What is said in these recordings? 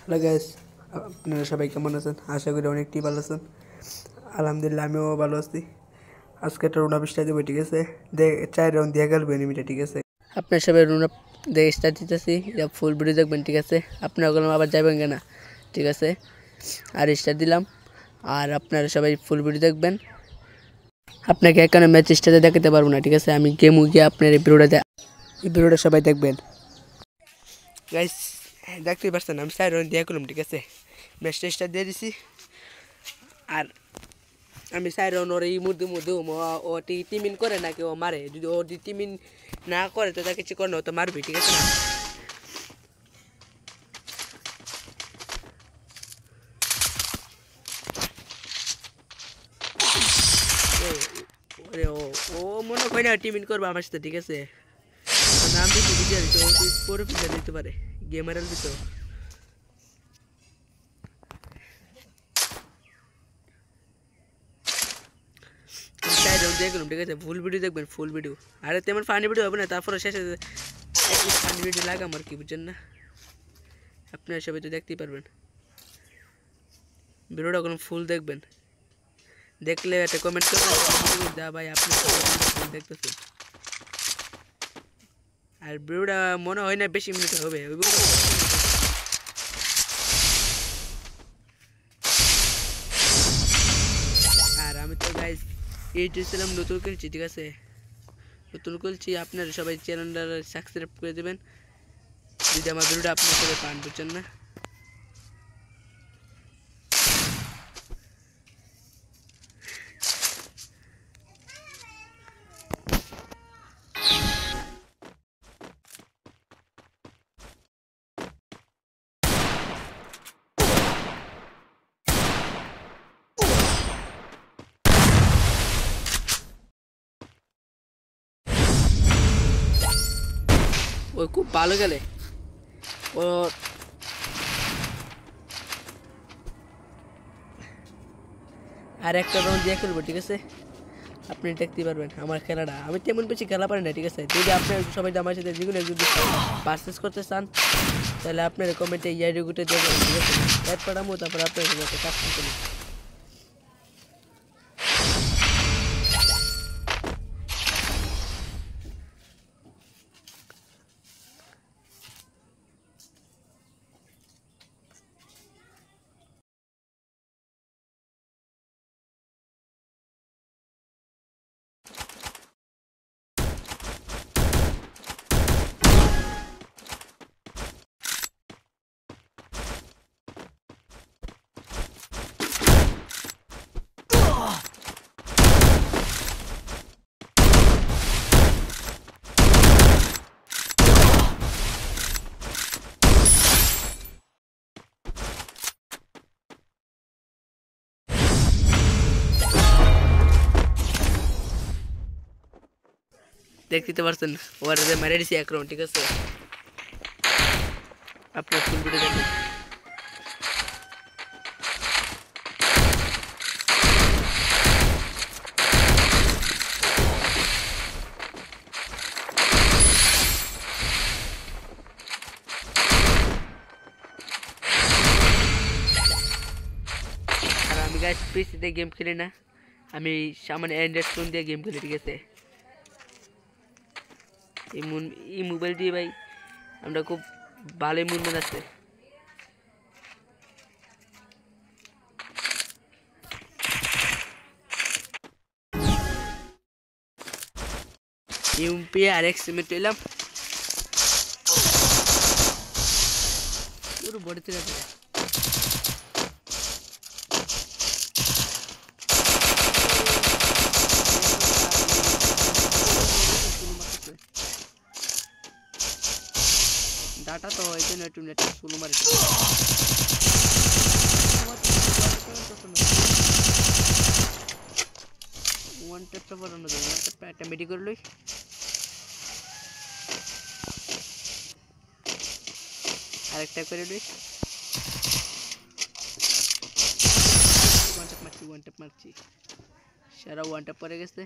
Hello guys, আপনারা সবাই কেমন আছেন? আশা করি অনেকটাই ভালো আছেন। আলহামদুলিল্লাহ আমিও ভালো আছি। আজকে একটা রুনা বিশটা দেবো, ঠিক আছে? 4 রাউন্ড দিয়ে গেলবে এনিমিটা, ঠিক আছে? আপনার সবাই রুনা দিয়ে স্টার্ট দিতেছি, এটা ফুল ভিডিও দেখবেন, ঠিক আছে? আপনারা ওগুলো আবার যাবেন কেনা, ঠিক আছে? আর স্টার্ট দিলাম, আর আপনারা সবাই ফুল ভিডিও দেখবেন। আপনাকে এখানে ম্যাচ স্টার্টে দেখাতে পারবো না, ঠিক আছে? আমি গেমও গিয়ে আপনার এই ভিডিওটা সবাই দেখবেন। গাইস দেখতেই পারছেন আমি 4 রাউন্ড দিয়ে করলাম, ঠিক আছে? ম্যাচটা স্টার্ট দিয়ে দিছি, আর আমি 4 রাউন্ড ওর এই মুদ্দু ও টিমিন করে নাকি ও মারে। যদি ও টিমিন না করে তো তাকে কিছু করে না, ও তো মারবি, ঠিক আছে না? ওরে ও মনে হয় না টিমিন করবে আমার সাথে, ঠিক আছে? নাম দিতে বুঝে দিতে, ও পরে ফিরে দিতে পারে, গেমার দিত। দেখলাম, ঠিক আছে? ফুল ভিডিও দেখবেন, ফুল ভিডিও। আরে তেমন ফানি ভিডিও হবে না, তারপরে শেষে ফানি ভিডিও লাগাম আর কি, বুঝছেন না? আপনারা সবাই তো দেখতেই পারবেন। ভিডিওটা কোনো ফুল দেখবেন, দেখলে একটা কমেন্ট করবেন দা ভাই আপনি ফুল দেখতেছেন। আর ভিডিওটা মনে হয় না বেশি মিনিট হবে। আর আমি তো গাইস ছিলাম নতুন করেছি, ঠিক আছে? নতুন করেছি, আপনারা সবাই চ্যানেলটা সাবস্ক্রাইব করে দেবেন যদি আমার ভিডিওটা আপনার সবাই পান, বুঝছেন না? ওই খুব ভালো গেলে ও আর একটা রাউন্ড দিয়ে খেলবো, ঠিক আছে? আপনি দেখতে পারবেন আমার খেলাটা। আমি তেমন বেশি খেলা পারি না, ঠিক আছে? যদি আপনার সবাই আমার সাথে যেগুলো যদি পারচেস করতে চান তাহলে আপনার কমেন্টে ইয়ারি গুটে দেবেন, ঠিক আছে? অ্যাড পাঠাবো, তারপর আপনার সাথে কাজ করতে। দেখতে পারছেন ওর মেরে দিছি এক রাউন্ড, ঠিক আছে? আপনার ফুল ভিডিও দেখুন। আর আমি গাইস পিসিতে গেম খেলি না, আমি সামনে অ্যান্ড্রয়েড ফোন দিয়ে গেম খেলি, ঠিক আছে? এই মোবাইল দিয়ে ভাই আমরা খুব ভালোই মুভমেন্ট আছে। ইউপি আর এক্স সিমেন্ট এলাম পুরো বড় থেকে ডাটা তো হয়েছে নেট শুরু মারি ওয়ান ট্যাপটা বানানো যাবে, ওয়ান ট্যাপটা একটা মেডি করে লই। আরেকটা করে লই, ওয়ান ট্যাপ মারছি সারা ওয়ান ট্যাপ পরে গেছে।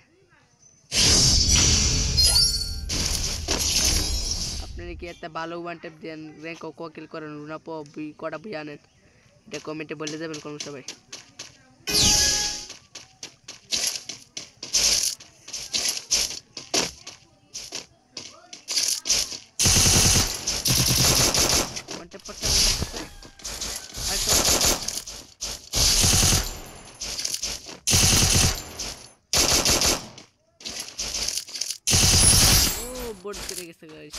আপনারা কি একটা ভালো ওয়ান ট্যাপ দেন র্যাঙ্ক কিল করেন রুনা কটা বই আনেন এটা কমেন্টে বলে যাবেন কোন সবাই ওয়ান ট্যাপ করতে बोर्ड करेंगे से गाइस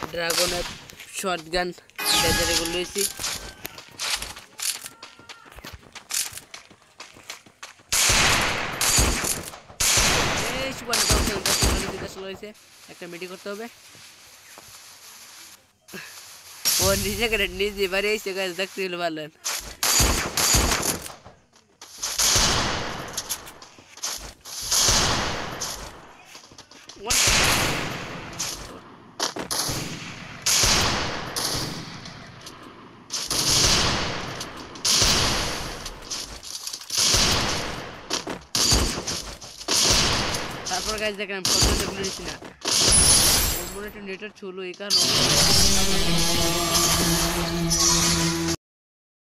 ड्रैगन शॉटगन लेजर को लईছি একটা মিটি করতে হবে ও নিজে করে নিজে বাড়ি এসে গাছ দেখতে হলো ভালো তারপর গাইস দেখেন আমি ফটো তুলেছি না ওর মনে একটা নেটের ছিল এই কারণে